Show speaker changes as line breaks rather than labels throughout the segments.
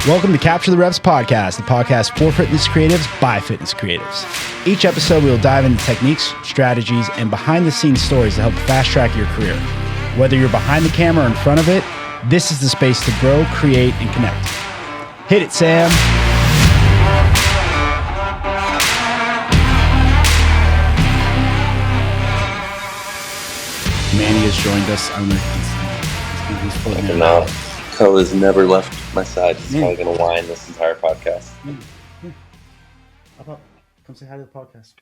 Welcome to Capture the Reps podcast, the podcast for fitness creatives by fitness creatives. Each episode, we will dive into techniques, strategies, and behind-the-scenes stories to help fast-track your career. Whether you're behind the camera or in front of it, this is the space to grow, create, and connect. Hit it, Sam. Manny has joined us. I don't know if he's floating in.
No, Co has never left my side. He's probably going to whine this entire podcast.
How about come say hi to the podcast?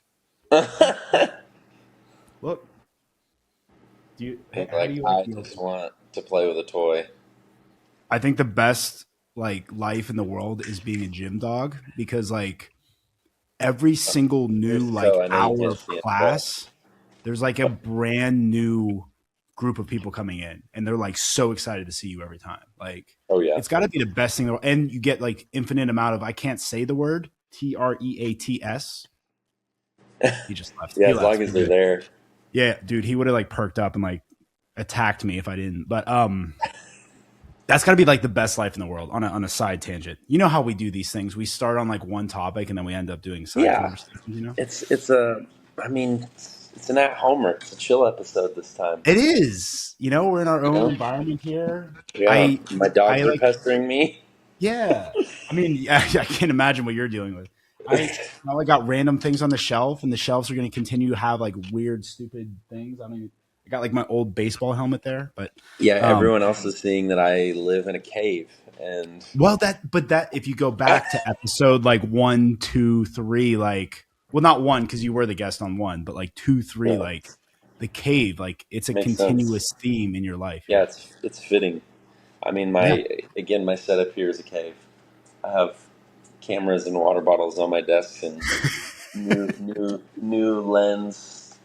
Look.
I just want to play with a toy.
I think the best life in the world is being a gym dog because every single new hour of class, there's a brand new group of people coming in and they're so excited to see you every time.
Oh yeah,
it's got to be the best thing in the world. And you get infinite amount of, I can't say the word, TREATS. He just left.
Yeah, as long as they're there.
Yeah, dude, he would have perked up and attacked me if I didn't. But that's got to be the best life in the world. On a side tangent, you know how we do these things? We start on one topic and then we end up doing side conversations. You know,
it's an at-homer. It's a chill episode this time.
It is. We're in our own environment here.
Yeah, my dogs are pestering me.
Yeah, I can't imagine what you're dealing with. I got random things on the shelf, and the shelves are going to continue to have weird, stupid things. I got my old baseball helmet there, but
yeah, everyone else is seeing that I live in a cave, and
that if you go back to episode 1, 2, 3, well, not 1 because you were the guest on 1, but 2, 3, the cave, it's a continuous theme in your life.
Yeah, it's fitting. My setup here is a cave. I have cameras and water bottles on my desk and new lens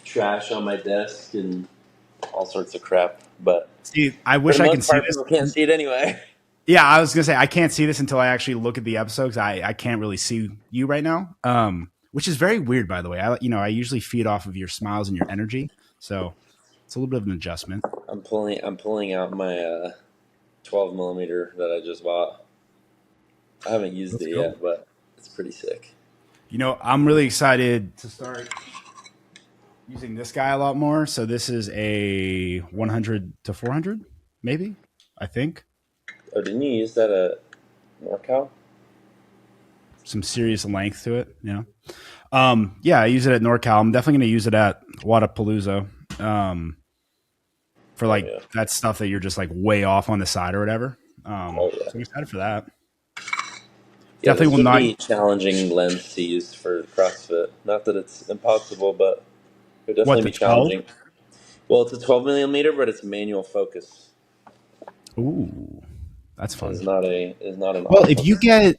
trash on my desk and all sorts of crap. But
see, I wish I could see this.
People can't see it anyway.
Yeah, I was gonna say I can't see this until I actually look at the episode because I can't really see you right now. Which is very weird, by the way. I usually feed off of your smiles and your energy, so it's a little bit of an adjustment.
I'm pulling out my 12 millimeter that I just bought. I haven't used it yet, but it's pretty sick.
I'm really excited to start using this guy a lot more. So this is a 100 to 400, maybe, I think.
Oh, didn't you use that at NorCal?
Some serious length to it, yeah. Yeah, I use it at NorCal. I'm definitely going to use it at Wadapalooza for that stuff that you're just way off on the side or whatever. So I'm excited for that.
Yeah, definitely will not be challenging lens to use for CrossFit. Not that it's impossible, but it would definitely be challenging. 12? Well, it's a 12 millimeter, but it's manual focus.
Ooh, that's fun.
It's not an.
Well, if you get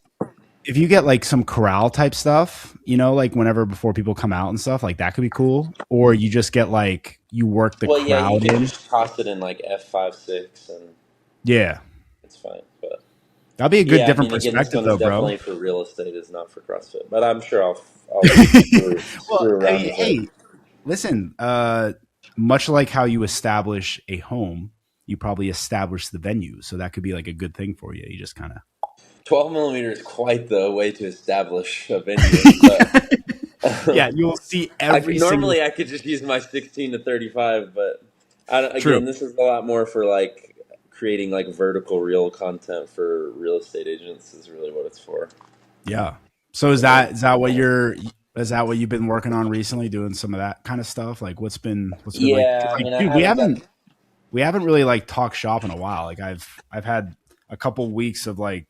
some corral type stuff, whenever before people come out and stuff, that could be cool. Or you just get you work the crowd
you can
in.
Just toss it in F5, 6, and
yeah,
it's fine. But
that'd be a good different perspective, though, bro.
Definitely for real estate, is not for CrossFit, but I'm sure I'll screw around.
Hey, listen. Much like how you establish a home, you probably establish the venue, so that could be a good thing for you. You just kind of
12 millimeter is quite the way to establish a venue. But,
yeah, you'll see every.
Normally, I could just use my 16 to 35, but this is a lot more for creating vertical reel content for real estate agents. Is really what it's for.
Yeah. So is that what you've been working on recently? Doing some of that kind of stuff. What's been dude, we haven't really talked shop in a while. I've had a couple weeks of I'm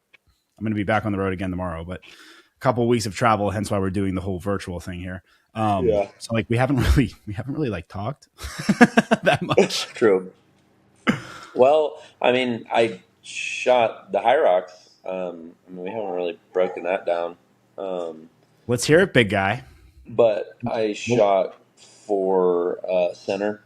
going to be back on the road again tomorrow, but a couple of weeks of travel, hence why we're doing the whole virtual thing here. So we haven't really talked that much.
True. Well, I shot the Hyrox. We haven't really broken that down.
Let's hear it, big guy.
But I shot for Center,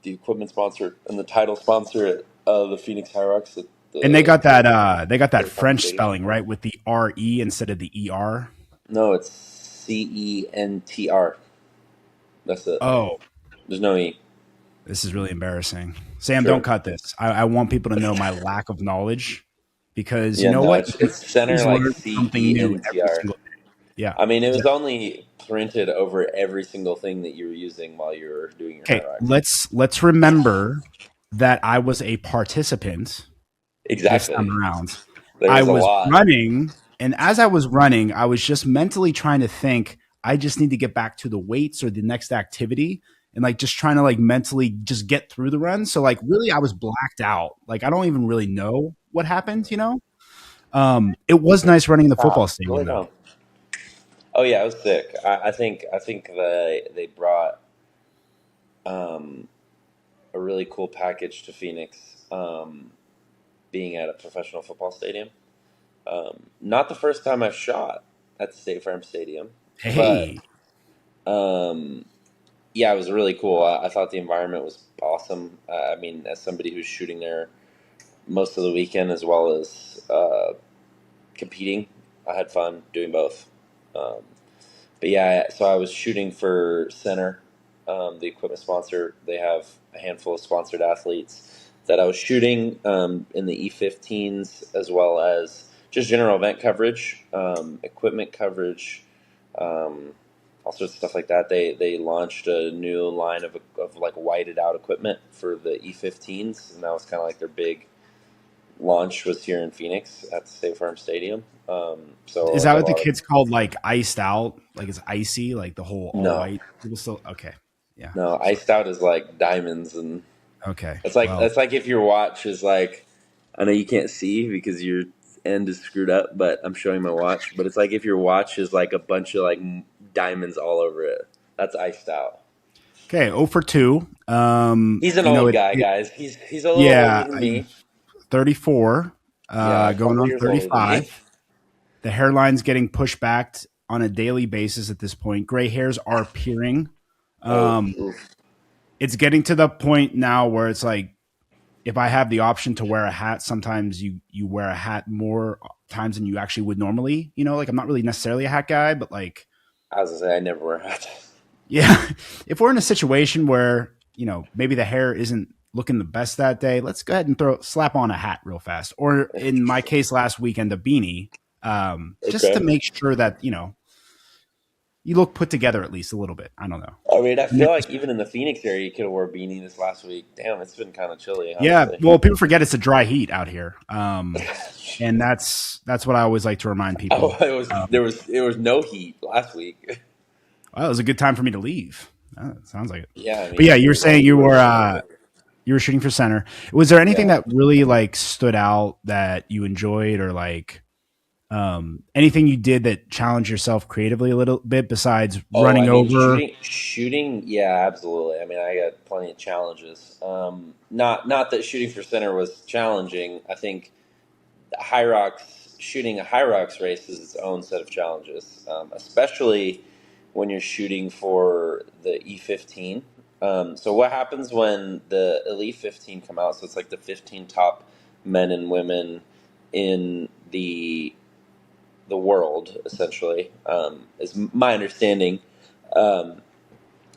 the equipment sponsor and the title sponsor of the Phoenix Hyrox.
And they got that French spelling, right, with the R-E instead of the E-R?
No, it's C-E-N-T-R. That's it.
Oh.
There's no E.
This is really embarrassing. Sam, don't cut this. I want people to know my lack of knowledge because you
Yeah,
know
no,
what?
it's
You
center
always
like
learn something new every
CENTR.
single day. Yeah.
I mean, it was
Exactly.
only printed over every single thing that you were using while you were doing your
Okay.
Hyrox.
Let's remember that I was a participant this time
Exactly.
around.
There
I
was a
was
lot.
running, and as I was running, I was just mentally trying to think, I just need to get back to the weights or the next activity, and like just trying to like mentally just get through the run. So like really I was blacked out. Like I don't even really know what happened, you know? It was nice running in the football
Stop. Go
stadium
lay
though.
down. Oh yeah, I was sick. I think they brought um, a really cool package to Phoenix. Being at a professional football stadium. Not the first time I've shot at the State Farm Stadium, but
Hey,
um, yeah, it was really cool. I thought the environment was awesome. I mean, as somebody who's shooting there most of the weekend as well as competing, I had fun doing both. Um, but yeah, so I was shooting for Center, the equipment sponsor. They have a handful of sponsored athletes that I was shooting in the E15s as well as just general event coverage, equipment coverage, um, all sorts of stuff like that. They launched a new line of like whited out equipment for the E15s, and that was kind of like their big launch was here in Phoenix at the State Farm Stadium. So
is
I
that
got a
what the
lot of
kids called like iced out? Like it's icy, like the whole all
no.
white. It was still okay. Yeah.
No,
So
iced out is like diamonds, and
okay.
it's like
Well,
that's like if your watch is like, I know you can't see because your end is screwed up, but I'm showing my watch. But it's like if your watch is like a bunch of like diamonds all over it. That's iced out.
okay, 0 for 2.
He's an
You know
old
it,
guy,
it
guys. He's a little older
yeah,
than me.
34,
Yeah, a
going
couple
on
years older than me.
35. The hairline's getting pushed back on a daily basis at this point. Gray hairs are appearing.
Oh,
Um,
oof.
it's getting to the point now where it's like if I have the option to wear a hat, sometimes you wear a hat more times than you actually would normally. You know, like I'm not really necessarily a hat guy, but like
I was gonna say I never wear hats.
yeah, if we're in a situation where maybe the hair isn't looking the best that day, let's go ahead and slap on a hat real fast, or in my case, last weekend a beanie, just to
Okay.
make sure that you look put together at least a little bit. I don't know.
I mean, I
And then
feel like even in the Phoenix area, you could have wore a beanie this last week. Damn, it's been kind of chilly,
yeah,
honestly.
well, people forget it's a dry heat out here, and that's what I always like to remind
Oh,
people.
it was there was no heat last week.
Well, it was a good time for me to leave. Sounds like it.
Yeah, I
But
mean,
yeah, you were
as long
saying
as you
you
wear
were
shorts.
you were shooting for center. Was there anything
Yeah.
that really like stood out that you enjoyed, or like anything you did that challenged yourself creatively a little bit besides
Oh,
running
I mean,
over?
shooting. Yeah, absolutely. I mean, I got plenty of challenges. Not that shooting for center was challenging. I think Hyrox shooting a Hyrox race is its own set of challenges, especially when you're shooting for the E15. So what happens when the Elite 15 come out? So it's like the 15 top men and women in the world, essentially, is my understanding. Um,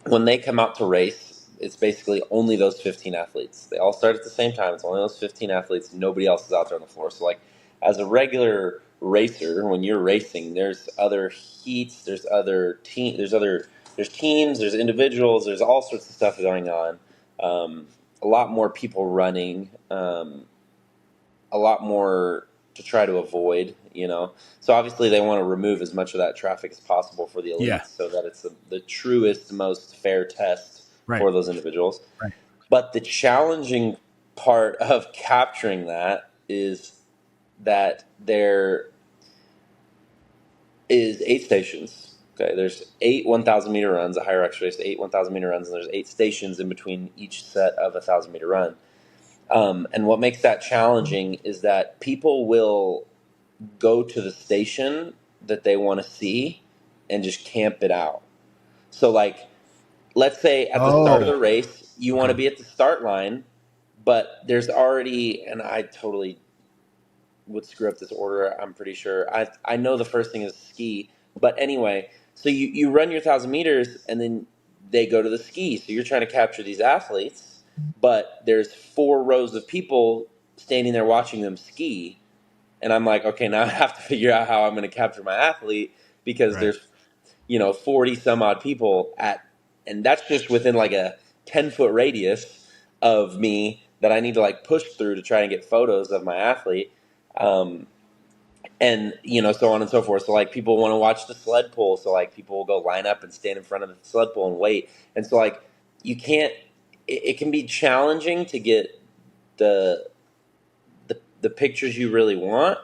when they come out to race, it's basically only those 15 athletes. They all start at the same time. It's only those 15 athletes. Nobody else is out there on the floor. So, like, as a regular racer, when you're racing, there's other heats, there's teams, there's individuals, there's all sorts of stuff going on. Um, a lot more people running. A lot more to try to avoid. So obviously they want to remove as much of that traffic as possible for the
Yeah,
elites so that it's the truest, most fair test
right,
for those individuals.
right.
But the challenging part of capturing that is that there is 8 stations. Okay, there's 8 1,000 meter runs, a Hyrox race, 8 1,000 meter runs, and there's 8 stations in between each set of 1,000 meter run. And what makes that challenging is that people will go to the station that they want to see and just camp it out. So, like, let's say at the start of
Oh,
the race, you want to
okay.
be at the start line, but there's already, and I totally would screw up this order, I'm pretty sure. I know the first thing is ski, but anyway, so you run your 1,000 meters and then they go to the ski. So you're trying to capture these athletes, but there's 4 rows of people standing there watching them ski. and I'm like, okay, now I have to figure out how I'm going to capture my athlete because
Right.
there's 40 some odd people and that's just within like a 10-foot radius of me that I need to like push through to try and get photos of my athlete. Um, and so on and so forth. So like people want to watch the sled pull, so like people will go line up and stand in front of the sled pull and wait. And so like you can't. It can be challenging to get the the pictures you really want,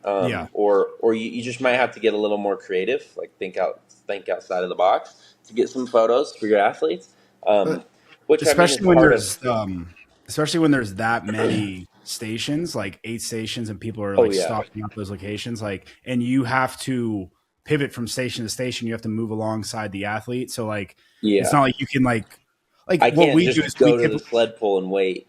Yeah.
or you just might have to get a little more creative, like think outside of the box to get some photos for your athletes.
Uh,
Which I mean is
especially when
part of.
there's that many stations, like 8 stations, and people are
Oh
like
yeah,
stocking up those locations, like, and you have to pivot from station to station. You have to move alongside the athlete. So like, it's
yeah.
not like you can like
I
what
can't
we do is
just
we
go to the
typically,
sled pull and wait and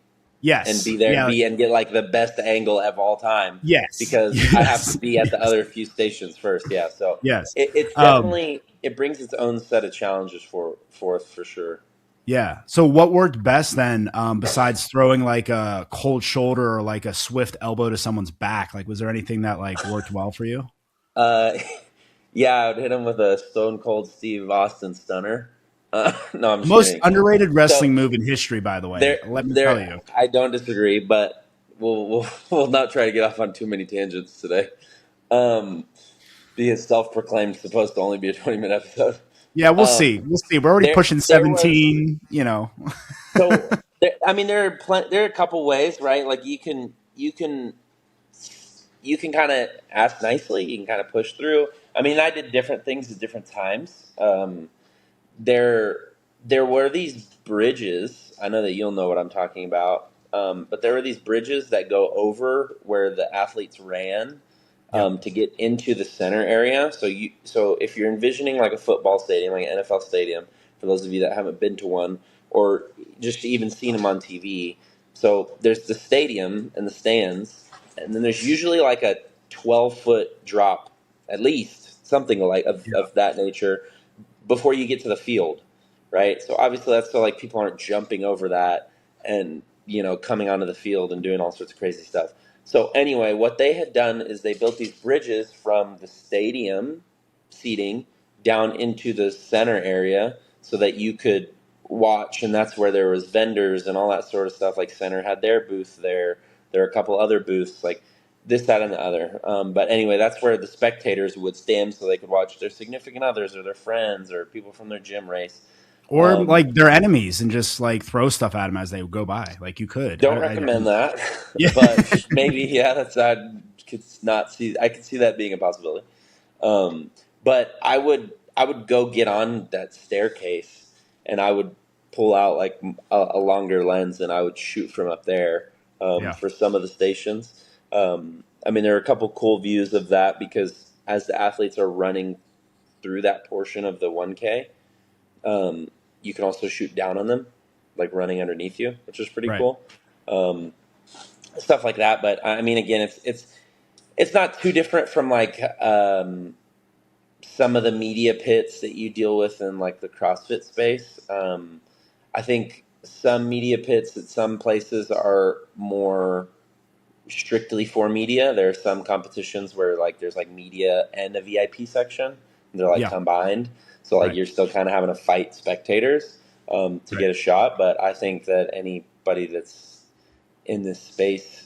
yes.
be there
Yeah.
and get like the best angle of all time
Yes.
because I have to
Yes.
be at the other few stations first. Yeah, so
Yes.
it's
Um,
definitely it brings its own set of challenges for us for sure.
yeah. So what worked best then, besides throwing like a cold shoulder or like a swift elbow to someone's back? Like, was there anything that like worked well for you?
Uh, yeah, I would hit him with a Stone Cold Steve Austin stunner. No, I'm just
Most
kidding.
underrated
So
wrestling move in history, by the way.
there,
Let me tell
there,
you.
I don't disagree, but we'll not try to get off on too many tangents today. Um, being self-proclaimed supposed to only be a 20-minute episode.
Yeah, we'll
Um,
see. We'll see. We're already pushing
there was
17, you know.
so I mean there are a couple ways, right? Like you can kind of ask nicely, you can kind of push through. I mean, I did different things at different times. There there were these bridges. I know that you'll know what I'm talking about. But there were these bridges that go over where the athletes ran
Yep.
to get into the center area. So if you're envisioning like a football stadium, like an NFL stadium, for those of you that haven't been to one or just even seen them on TV. So there's the stadium and the stands, and then there's usually like a 12-foot drop, at least something like
Yeah.
of that nature, before you get to the field, right? So obviously that's so like people aren't jumping over that and coming onto the field and doing all sorts of crazy stuff. So anyway, what they had done is they built these bridges from the stadium seating down into the center area so that you could watch, and that's where there was vendors and all that sort of stuff. Like center had their booth there. There are a couple other booths like this, that, and the other. But anyway, that's where the spectators would stand so they could watch their significant others or their friends or people from their gym race.
Or like their enemies and just like throw stuff at them as they go by. Like you could.
Don't recommend that,
Yeah.
but maybe yeah, I could see that being a possibility. But I would go get on that staircase and I would pull out like a longer lens and I would shoot from up there
Yeah.
for some of the stations. I mean, there are a couple cool views of that because as the athletes are running through that portion of the 1K, you can also shoot down on them, like running underneath you, which is pretty
Right.
cool. Um, Stuff like that. But I mean, again, it's not too different from like some of the media pits that you deal with in like the CrossFit space. I think some media pits at some places are more strictly for media. There are some competitions where like there's like media and a VIP section. They're like
Yeah.
combined. So like
Right.
you're still kind of having to fight spectators to
Right.
get a shot. But I think that anybody that's in this space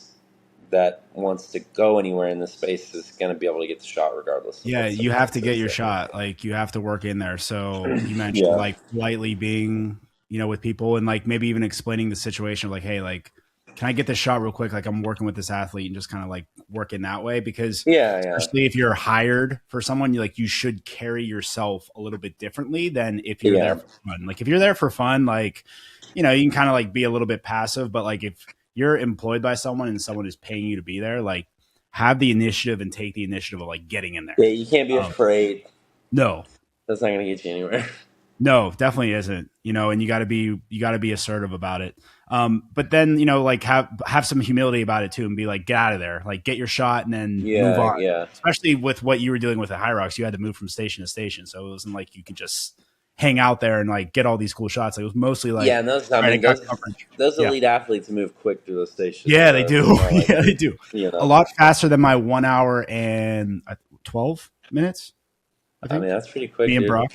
that wants to go anywhere in this space is going to be able to get the shot regardless of
Yeah,
what
you
someone
have
else
to get
is.
your
So,
shot. Like you have to work in there. So you mentioned
yeah.
like politely being, with people and like maybe even explaining the situation of like, hey, like, can I get this shot real quick? Like I'm working with this athlete and just kind of like work in that way because
Yeah. Yeah.
especially if you're hired for someone, you should carry yourself a little bit differently than if you're there
Yeah.
for fun. Like if you're there for fun, like, you can kind of like be a little bit passive, but like if you're employed by someone and someone is paying you to be there, like have the initiative and take the initiative of like getting in there.
Yeah. You can't be
Um,
afraid.
no,
That's not going to get you anywhere.
no, definitely isn't. And you got to be assertive about it. But then like have some humility about it too, and be like, get out of there, like get your shot, and then move
Yeah.
on.
Yeah.
Especially with what you were dealing with at Hyrox, you had to move from station to station, so it wasn't like you could just, hang out there and like get all these cool shots. Like, it was mostly like,
Yeah, and those,
all
I
right, I
mean,
got coverage.
those
Yeah.
elite athletes move quick through those stations,
Yeah, they
man.
do.
It's not like
Yeah, they do.
you
A
know.
lot faster than my 1 hour and 12 minutes, I
I mean,
think.
that's pretty
Me
quick,
and
dude.
Brock.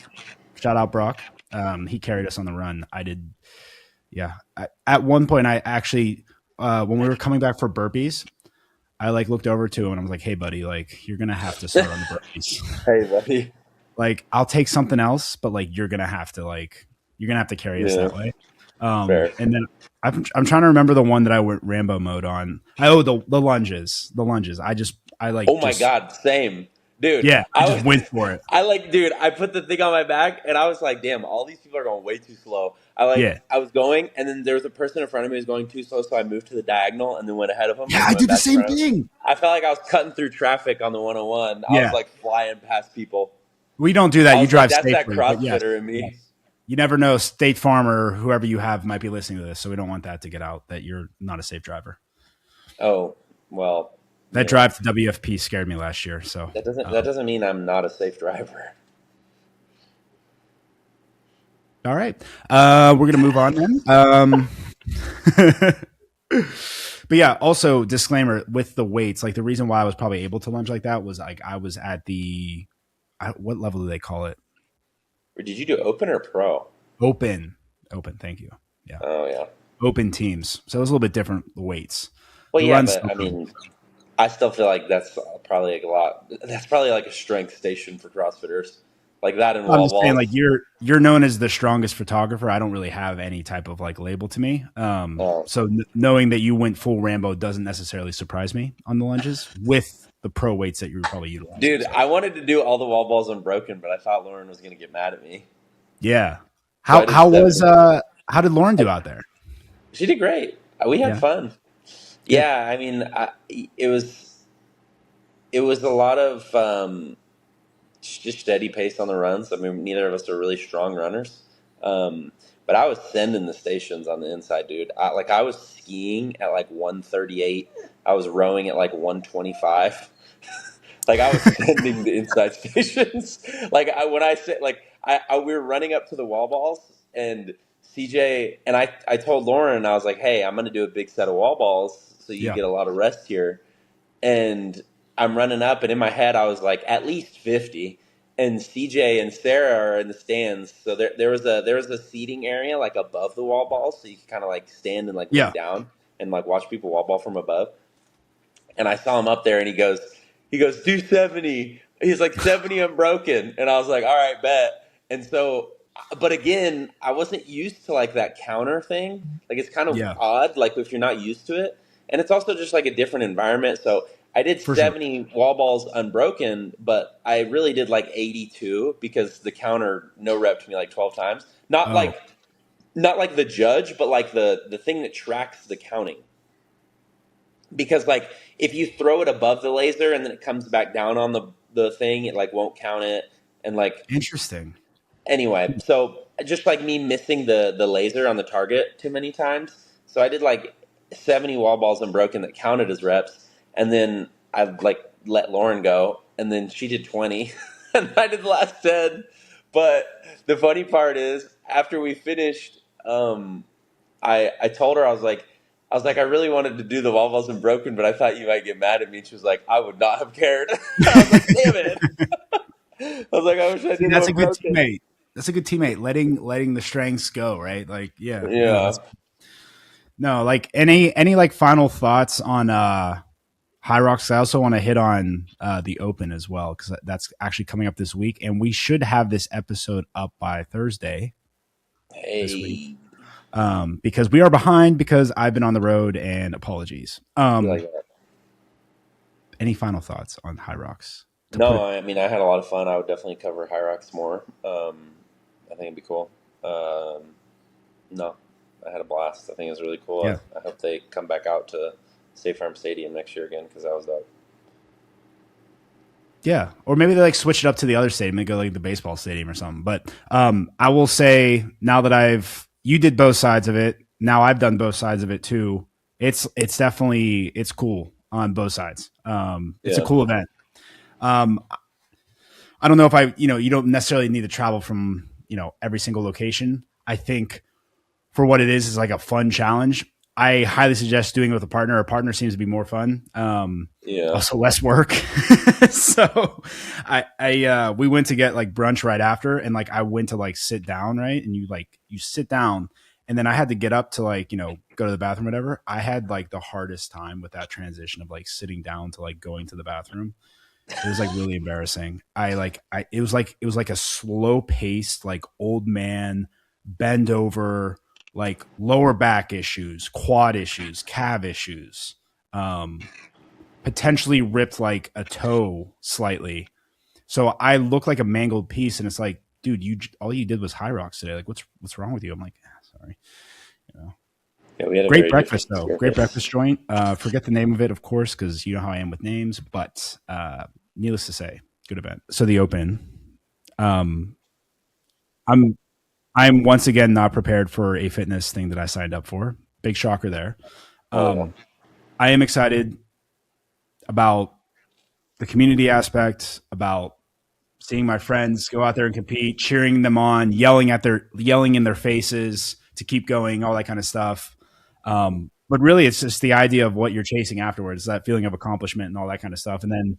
Shout out Brock. He carried us on the run. I did. Yeah. At one point, I actually, when we were coming back for burpees, I like looked over to him and I was like, "Hey, buddy, like you're gonna have to start on the burpees.
Hey, buddy.
Like I'll take something else, but like you're gonna have to carry us
Yeah,
that way."
fair.
And then I'm trying to remember the one that I went Rambo mode on. The lunges,
Oh my god, same, dude.
yeah, I just went for it.
Dude, I put the thing on my back, and I was like, damn, all these people are going way too slow.
Yeah,
I was going, and then there was a person in front of me who was going too slow, so I moved to the diagonal and then went ahead of him,
yeah,
and
I
then went
did the
back in
same
front of him.
thing.
I felt like I was cutting through traffic on the 101. I was
Yeah,
like flying past people.
we don't do that.
I
You
was like,
drive
that's that
safely, but yes,
CrossFitter in me.
yes. You never know. State Farm or whoever you have might be listening to this, so we don't want that to get out that you're not a safe driver.
Oh, well.
That drive to WFP scared me last year. So
that doesn't mean I'm not a safe driver.
all right, we're gonna move on then. But yeah, also disclaimer with the weights, like the reason why I was probably able to lunge like that was like I was at what level do they call it?
Or did you do open or pro?
Open. Thank you. Yeah.
Oh yeah.
Open teams. So it was a little bit different weights.
Well,
The
yeah,
runs
but I mean, I still feel like that's probably like a lot. That's probably like a strength station for CrossFitters, like that and
I'm
wall
just saying,
balls.
like you're known as the strongest photographer. I don't really have any type of like label to me.
Oh.
So knowing that you went full Rambo doesn't necessarily surprise me on the lunges with the pro weights that you were probably utilizing.
Dude,
so.
I wanted to do all the wall balls unbroken, but I thought Lauren was going to get mad at me.
Yeah.
So
How did Lauren do out there?
She did great. We had fun.
Good.
Yeah, I mean, it was a lot of just steady pace on the runs. I mean, neither of us are really strong runners. But I was sending the stations on the inside, dude. I was skiing at like 138. I was rowing at like 125. Like I was sending the inside stations. When I said we were running up to the wall balls, and CJ and I told Lauren, I was like, hey, I'm going to do a big set of wall balls so you get a lot of rest here. And I'm running up, and in my head I was like at least 50. And CJ and Sarah are in the stands, so there was a seating area like above the wall balls, so you could kind of like stand and like look down and like watch people wall ball from above. And I saw him up there, and he goes do 70. He's like 70 unbroken, and I was like, all right, bet. And so, but again, I wasn't used to like that counter thing. Like it's kind of odd, like if you're not used to it, and it's also just like a different environment. So I did 70 wall balls unbroken, but I really did like 82 because the counter no repped me like 12 times. Not like the judge, but like the thing that tracks the counting. Because like if you throw it above the laser and then it comes back down on the thing, it like won't count it. And like
interesting.
Anyway, so just like me missing the laser on the target too many times. So I did like 70 wall balls unbroken that counted as reps, and then I like let Lauren go, and then she did 20 and I did the last 10. But the funny part is after we finished, I told her, I was like, I really wanted to do the wall balls unbroken, but I thought you might get mad at me. And she was like, I would not have cared. I was like, damn it. I was like, I wish I did.
That's a good teammate. That's a good teammate. Letting the strengths go, right? Like,
yeah.
No, like any like final thoughts on Hyrox? I also want to hit on the Open as well, because that's actually coming up this week, and we should have this episode up by Thursday. This week. Because we are behind because I've been on the road, and apologies. Any final thoughts on Hyrox?
No, I mean, I had a lot of fun. I would definitely cover Hyrox more. I think it'd be cool. No, I had a blast. I think it was really cool.
Yeah.
I hope they come back out to State Farm Stadium next year again, because that was dope.
Yeah, or maybe they like switch it up to the other stadium. They go like the baseball stadium or something. But I will say, now that you did both sides of it, now I've done both sides of it too. It's definitely cool on both sides. It's a cool event. I don't know if you don't necessarily need to travel from every single location. I think for what it is like a fun challenge. I highly suggest doing it with a partner. A partner seems to be more fun. Also less work. So we went to get like brunch right after, and like I went to like sit down, right? And you sit down, and then I had to get up to like, go to the bathroom, whatever. I had like the hardest time with that transition of like sitting down to like going to the bathroom. It was like really embarrassing. It was like a slow paced, like old man bend over, like lower back issues, quad issues, calf issues, potentially ripped like a toe slightly. So I look like a mangled piece, and it's like, dude, all you did was Hyrox today. Like, what's wrong with you? I'm like, sorry.
Yeah, we had a
great breakfast though. Great breakfast joint. Forget the name of it, of course, because you know how I am with names. But needless to say, good event. So the Open. I'm once again not prepared for a fitness thing that I signed up for. Big shocker there. I am excited about the community aspect, about seeing my friends go out there and compete, cheering them on, yelling in their faces to keep going, all that kind of stuff. But really, it's just the idea of what you're chasing afterwards, that feeling of accomplishment and all that kind of stuff. And then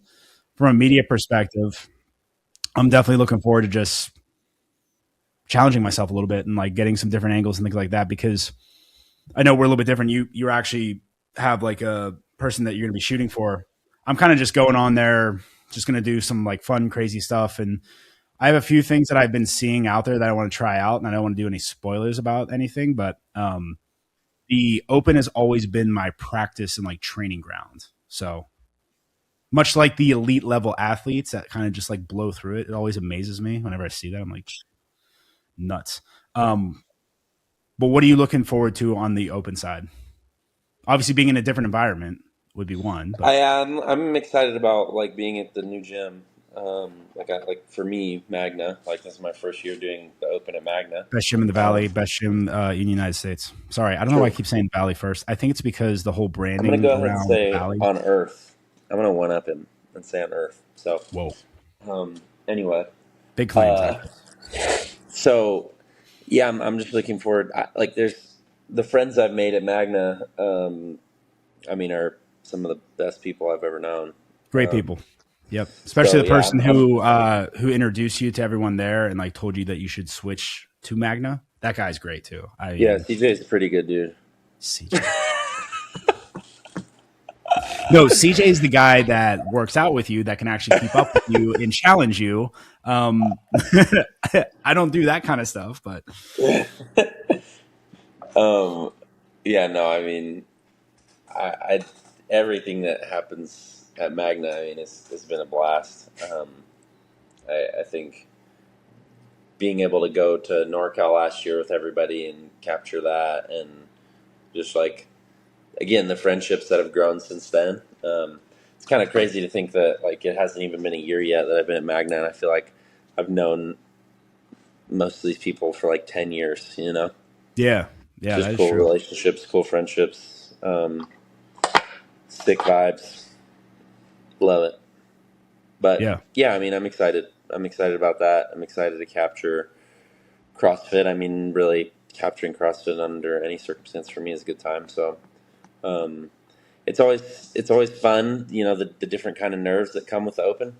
from a media perspective, I'm definitely looking forward to just challenging myself a little bit and like getting some different angles and things like that, because I know we're a little bit different. You actually have like a person that you're going to be shooting for. I'm kind of just going on there, just going to do some like fun, crazy stuff. And I have a few things that I've been seeing out there that I want to try out, and I don't want to do any spoilers about anything, but the Open has always been my practice and like training ground. So much like the elite level athletes that kind of just like blow through it, it always amazes me whenever I see that. I'm like, nuts. But what are you looking forward to on the Open side? Obviously, being in a different environment would be one. But
I'm excited about like being at the new gym. Like for me, Magna. Like this is my first year doing the Open at Magna.
Best gym in the Valley, best gym in the United States. Sorry, I don't know why I keep saying Valley first. I think it's because the whole branding
I'm gonna go ahead and say
Valley.
on Earth. I'm gonna one up him and say on Earth. So
whoa.
Anyway,
big claim.
So yeah, I'm just looking forward. There's the friends I've made at Magna. Are some of the best people I've ever known.
Great people. Yep. Especially the person who introduced you to everyone there and like told you that you should switch to Magna. That guy's great too.
CJ's a pretty good dude.
CJ. No, CJ is the guy that works out with you, that can actually keep up with you and challenge you. I don't do that kind of stuff, but
I everything that happens at Magna, it's been a blast. I think being able to go to NorCal last year with everybody and capture that, and just like, again, the friendships that have grown since then. It's kind of crazy to think that like it hasn't even been a year yet that I've been at Magna, and I feel like I've known most of these people for like 10 years,
Yeah.
Just cool relationships, cool friendships, sick vibes. Love it. But yeah, I'm excited. I'm excited about that. I'm excited to capture CrossFit. Really capturing CrossFit under any circumstance for me is a good time. So it's always fun, the different kind of nerves that come with the Open,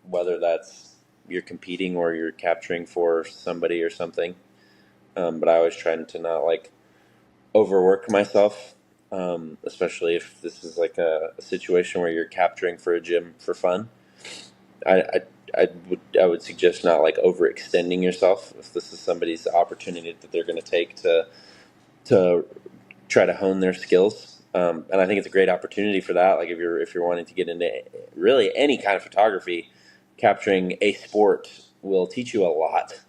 whether that's you're competing or you're capturing for somebody or something. But I always try to not like overwork myself, especially if this is like a situation where you're capturing for a gym for fun. I would suggest not like overextending yourself if this is somebody's opportunity that they're going to take to try to hone their skills. And I think it's a great opportunity for that. Like if you're wanting to get into really any kind of photography, capturing a sport will teach you a lot.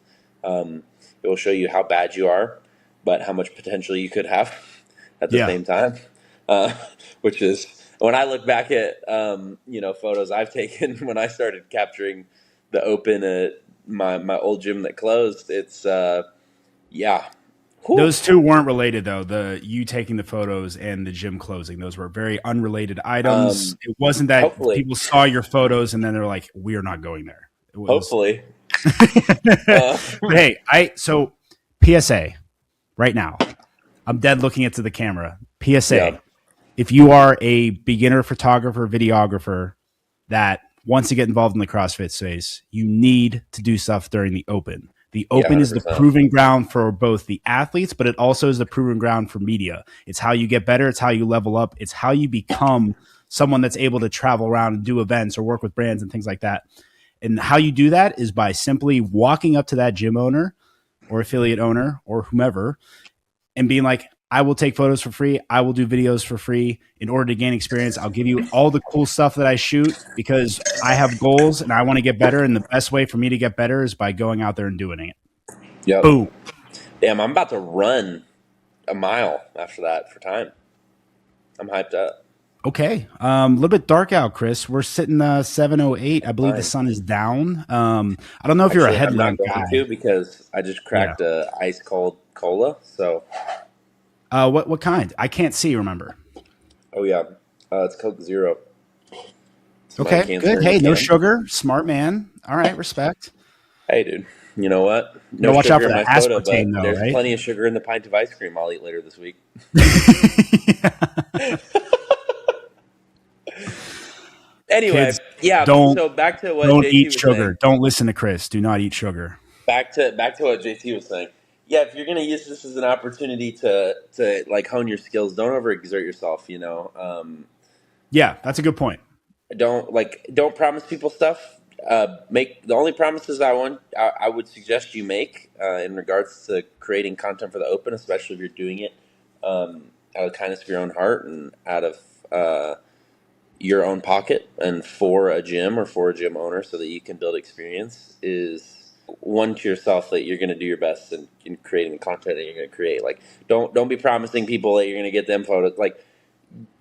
It will show you how bad you are, but how much potential you could have at the same time. Which is, when I look back at photos I've taken when I started capturing the Open at my old gym that closed, it's
Whew. Those two weren't related though. You taking the photos and the gym closing, those were very unrelated items. It wasn't that people saw your photos and then they're like, "We are not going there."
Hopefully. Uh,
Hey, so PSA right now. I'm dead looking into the camera.
yeah,
PSA. If you are a beginner photographer, videographer that wants to get involved in the CrossFit space, you need to do stuff during the Open. The
yeah,
Open is the
100%.
proving ground for both the athletes, but it also is the proving ground for media. It's how you get better. It's how you level up. It's how you become someone that's able to travel around and do events or work with brands and things like that. And how you do that is by simply walking up to that gym owner or affiliate owner or whomever and being like, I will take photos for free. I will do videos for free in order to gain experience. I'll give you all the cool stuff that I shoot because I have goals and I want to get better. And the best way for me to get better is by going out there and doing it.
Yep.
Boom.
Damn, I'm about to run a mile after that for time. I'm hyped up.
Okay. A little bit dark out, Chris. We're sitting 7:08. I believe the
Fine.
sun is down. I don't know if you're a
Actually, I'm not
headlamp
going to
guy.
because I just
Yeah.
cracked a ice cold cola. So,
What kind? I can't see, remember.
oh yeah, it's Coke Zero. It's mind
Okay,
cancer
good.
in a
Hey, no
can.
sugar. Smart man. All right, respect.
Hey, dude. You know what?
You
No
gotta watch out
sugar
for
in
that
my soda,
aspartame,
but
though,
there's
right?
plenty of sugar in the pint of ice cream I'll eat later this week. Anyway,
Kids,
yeah.
don't
So back to what
don't
JT
eat
was saying.
sugar. Don't listen to Chris. Do not eat sugar.
Back to what JT was saying. Yeah, if you're gonna use this as an opportunity to like hone your skills, don't overexert yourself.
Yeah, that's a good point.
Don't promise people stuff. Make the only promises I would suggest you make in regards to creating content for the Open, especially if you're doing it out of the kindness of your own heart and out of your own pocket and for a gym or for a gym owner, so that you can build experience. Is one to yourself that you're going to do your best in creating the content that you're going to create. Like, don't be promising people that you're going to get them photos. Like,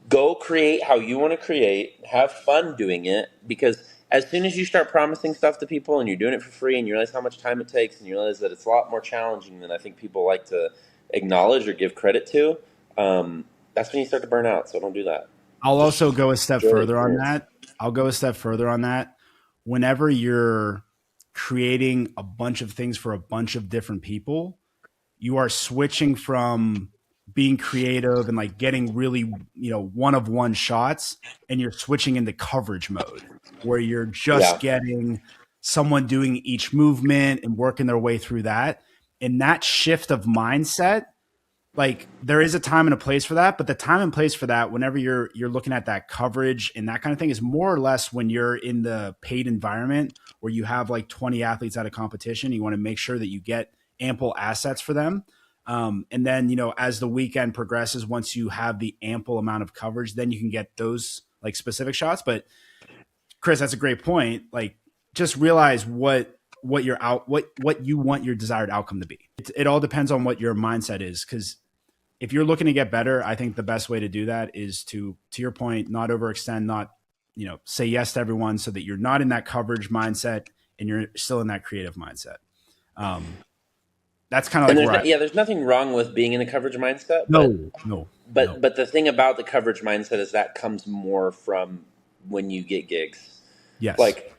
go create how you want to create, have fun doing it, because as soon as you start promising stuff to people and you're doing it for free and you realize how much time it takes and you realize that it's a lot more challenging than I think people like to acknowledge or give credit to, that's when you start to burn out. So don't do that.
I'll also
Just
go a step
enjoy the
further on
experience.
that. I'll go a step further on that. Whenever you're creating a bunch of things for a bunch of different people, you are switching from being creative and like getting really, one of one shots, and you're switching into coverage mode where you're just
Yeah.
getting someone doing each movement and working their way through that. And that shift of mindset, like there is a time and a place for that, but the time and place for that, whenever you're looking at that coverage and that kind of thing, is more or less when you're in the paid environment where you have like 20 athletes at a competition. You want to make sure that you get ample assets for them. And then, as the weekend progresses, once you have the ample amount of coverage, then you can get those like specific shots. But Chris, that's a great point. Like, just realize what you want your desired outcome to be. It all depends on what your mindset is, because if you're looking to get better, I think the best way to do that is to your point, not overextend, not, say yes to everyone, so that you're not in that coverage mindset and you're still in that creative mindset. Um, that's kind of
And
like where I,
there's nothing wrong with being in a coverage mindset, but
no, no,
but
no.
but the thing about the coverage mindset is that comes more from when you get gigs.
Yes.
Like,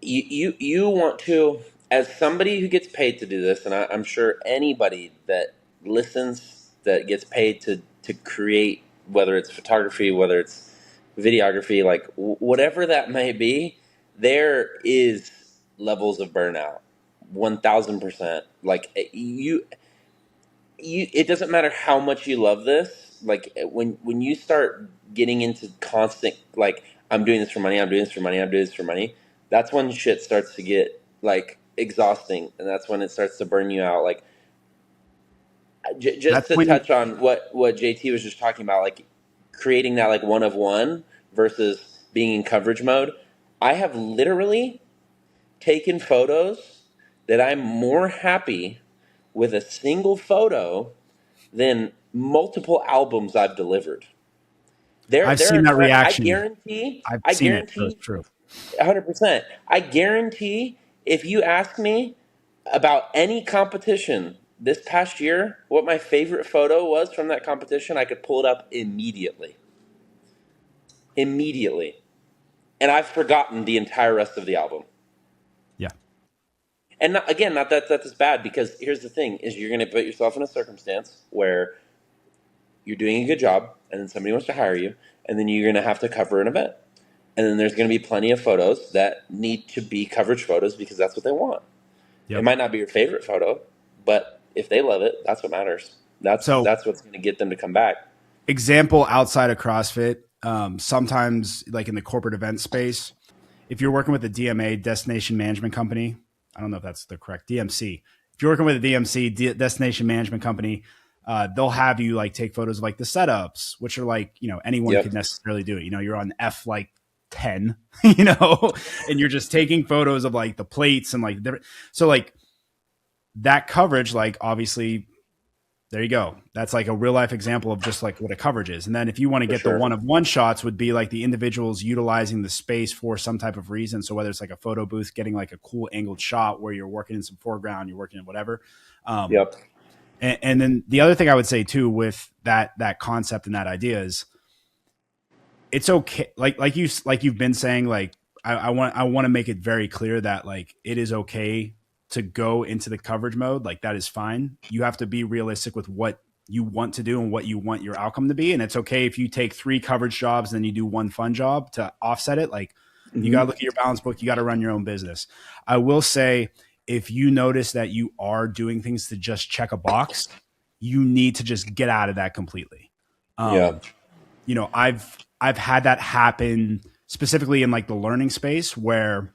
you want to, as somebody who gets paid to do this, and I'm sure anybody that listens that gets paid to create, whether it's photography, whether it's videography, like whatever that may be, there is levels of burnout. 1000%. Like, it doesn't matter how much you love this. Like, when you start getting into constant, like, I'm doing this for money, I'm doing this for money, I'm doing this for money, that's when shit starts to get like exhausting, and that's when it starts to burn you out. Like, just
That's
to
when
touch on what JT was just talking about, like creating that like one of one versus being in coverage mode. I have literally taken photos that I'm more happy with a single photo than multiple albums I've delivered.
I've
There
seen
are
that
times
reaction. I've
I
seen it. So it's
guarantee
true.
100%. I guarantee if you ask me about any competition this past year, what my favorite photo was from that competition, I could pull it up immediately. Immediately. And I've forgotten the entire rest of the album.
Yeah.
And again, not that that's bad, because here's the thing: is you're going to put yourself in a circumstance where you're doing a good job, and then somebody wants to hire you, and then you're going to have to cover an event, and then there's going to be plenty of photos that need to be coverage photos because that's what they want. It might not be your favorite photo, but if they love it, that's what matters. That's what's going to get them to come back.
Example outside of CrossFit, sometimes like in the corporate event space, if you're working with a DMA, destination management company, I don't know if that's the correct DMC. If you're working with a DMC, destination management company, they'll have you like take photos of like the setups, which are like, anyone could necessarily do it. You're on F like 10, and you're just taking photos of like the plates and like different. So like that coverage, like obviously there you go. That's like a real life example of just like what a coverage is. And then if you want to get the one-of-one shots, would be like the individuals utilizing the space for some type of reason. So whether it's like a photo booth, getting like a cool angled shot where you're working in some foreground, you're working in whatever. And then the other thing I would say too, with that concept and that idea is it's okay. Like you've been saying, like, I want to make it very clear that like, it is okay to go into the coverage mode. Like that is fine. You have to be realistic with what you want to do and what you want your outcome to be. And it's okay if you take 3 coverage jobs and then you do 1 fun job to offset it. Like you got to look at your balance book. You got to run your own business. I will say, if you notice that you are doing things to just check a box, you need to just get out of that completely. I've had that happen specifically in like the learning space where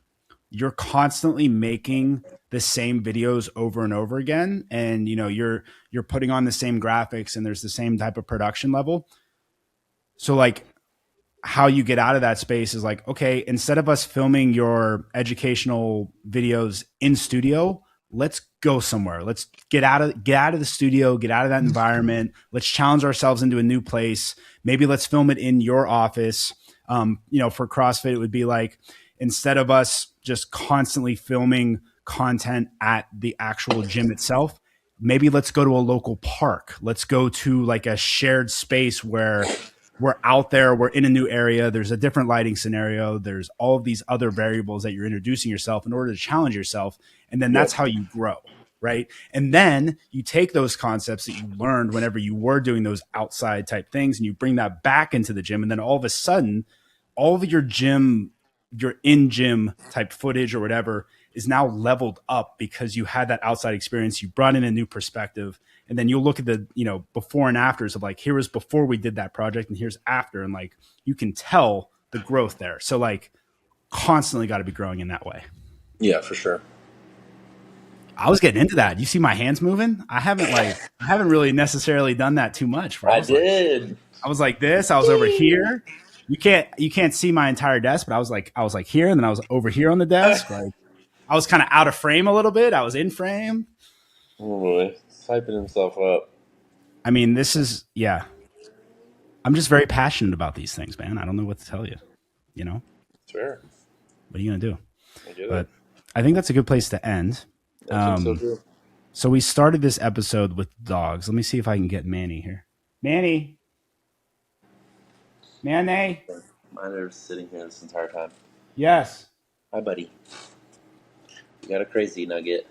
you're constantly making the same videos over and over again. And, you're putting on the same graphics and there's the same type of production level. So like how you get out of that space is like, okay, instead of us filming your educational videos in studio, let's go somewhere. Let's get out of the studio, get out of that environment. Let's challenge ourselves into a new place. Maybe let's film it in your office. For CrossFit, it would be like, instead of us just constantly filming content at the actual gym itself, maybe let's go to a local park. Let's go to like a shared space where we're out there, we're in a new area. There's a different lighting scenario. There's all of these other variables that you're introducing yourself in order to challenge yourself. And then that's how you grow, right? And then you take those concepts that you learned whenever you were doing those outside type things and you bring that back into the gym. And then all of a sudden, all of your in-gym type footage or whatever is now leveled up because you had that outside experience. You brought in a new perspective, and then you'll look at the, before and afters of like, here was before we did that project and here's after. And like, you can tell the growth there. So like constantly got to be growing in that way.
Yeah, for sure.
I was getting into that. You see my hands moving? I haven't really necessarily done that too much.
I did.
I was like this. I was over here. You can't see my entire desk, but I was like here, and then I was over here on the desk. Like I was kind of out of frame a little bit. I was in frame.
Oh boy, hyping himself up.
I mean, this is I'm just very passionate about these things, man. I don't know what to tell you.
Sure.
What are you gonna do?
I get
but
it.
I think that's a good place to end. So we started this episode with dogs. Let me see if I can get Manny here. Manny.
Mine are sitting here this entire time.
Yes.
Hi, buddy. You got a crazy nugget.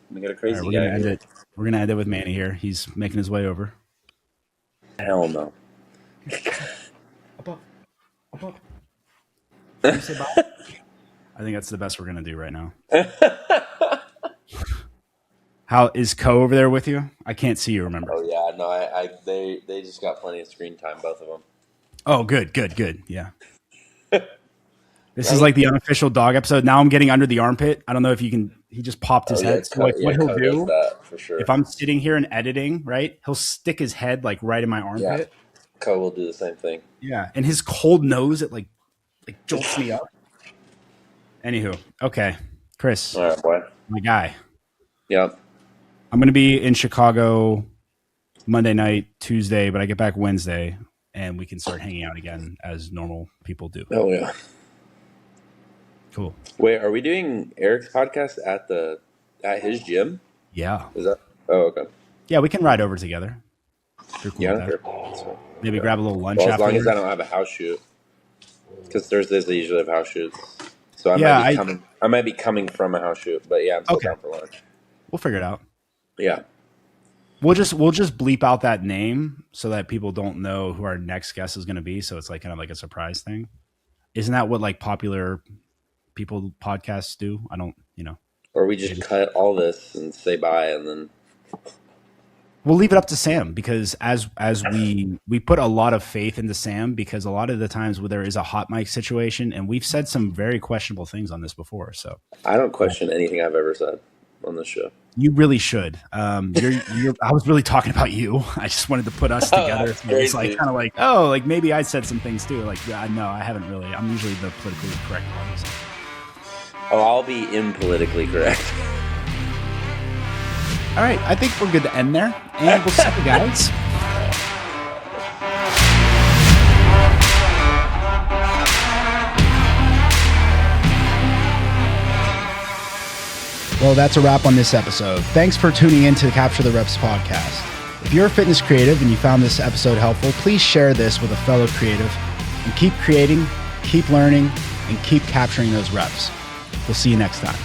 We got a crazy
guy. We're gonna end it with Manny here. He's making his way over.
Hell no.
Up. Can you say bye? I think that's the best we're gonna do right now. How is Co over there with you? I can't see you. Remember?
Oh yeah, no. They just got plenty of screen time, both of them.
Oh, good. Yeah. This is like the unofficial dog episode. Now I'm getting under the armpit. I don't know if you can. He just popped his head. So like what he'll do,
for sure.
If I'm sitting here and editing, right, he'll stick his head like right in my armpit.
Yeah. Co will do the same thing.
Yeah, and his cold nose, it like jolts me up. Anywho, okay, Chris.
All right, boy.
My guy.
Yep.
I'm going to be in Chicago Monday night, Tuesday, but I get back Wednesday, and we can start hanging out again as normal people do.
Oh, yeah.
Cool.
Wait, are we doing Eric's podcast at his gym?
Yeah.
Is that? Oh, okay.
Yeah, we can ride over together. Cool,
yeah.
Maybe grab a little lunch
after. As long as I don't have a house shoot. Because Thursdays they usually have house shoots. So I might be coming from a house shoot, but yeah, I'm still down for lunch.
We'll figure it out.
Yeah.
We'll just bleep out that name so that people don't know who our next guest is going to be. So it's like kind of like a surprise thing. Isn't that what like popular people podcasts do? I don't,
Or we just cut all this and say bye, and then
we'll leave it up to Sam, because as we put a lot of faith into Sam, because a lot of the times where there is a hot mic situation, and we've said some very questionable things on this before. So
I don't question anything I've ever said on this show.
You really should. I was really talking about you. I just wanted to put us together. It's like kind of like, oh, like maybe I said some things too. Like, yeah, no, I haven't really. I'm usually the politically correct one. So.
Oh, I'll be impolitically correct.
All right, I think we're good to end there, and we'll see you guys. Well, that's a wrap on this episode. Thanks for tuning in to the Capture the Reps podcast. If you're a fitness creative and you found this episode helpful, please share this with a fellow creative and keep creating, keep learning, and keep capturing those reps. We'll see you next time.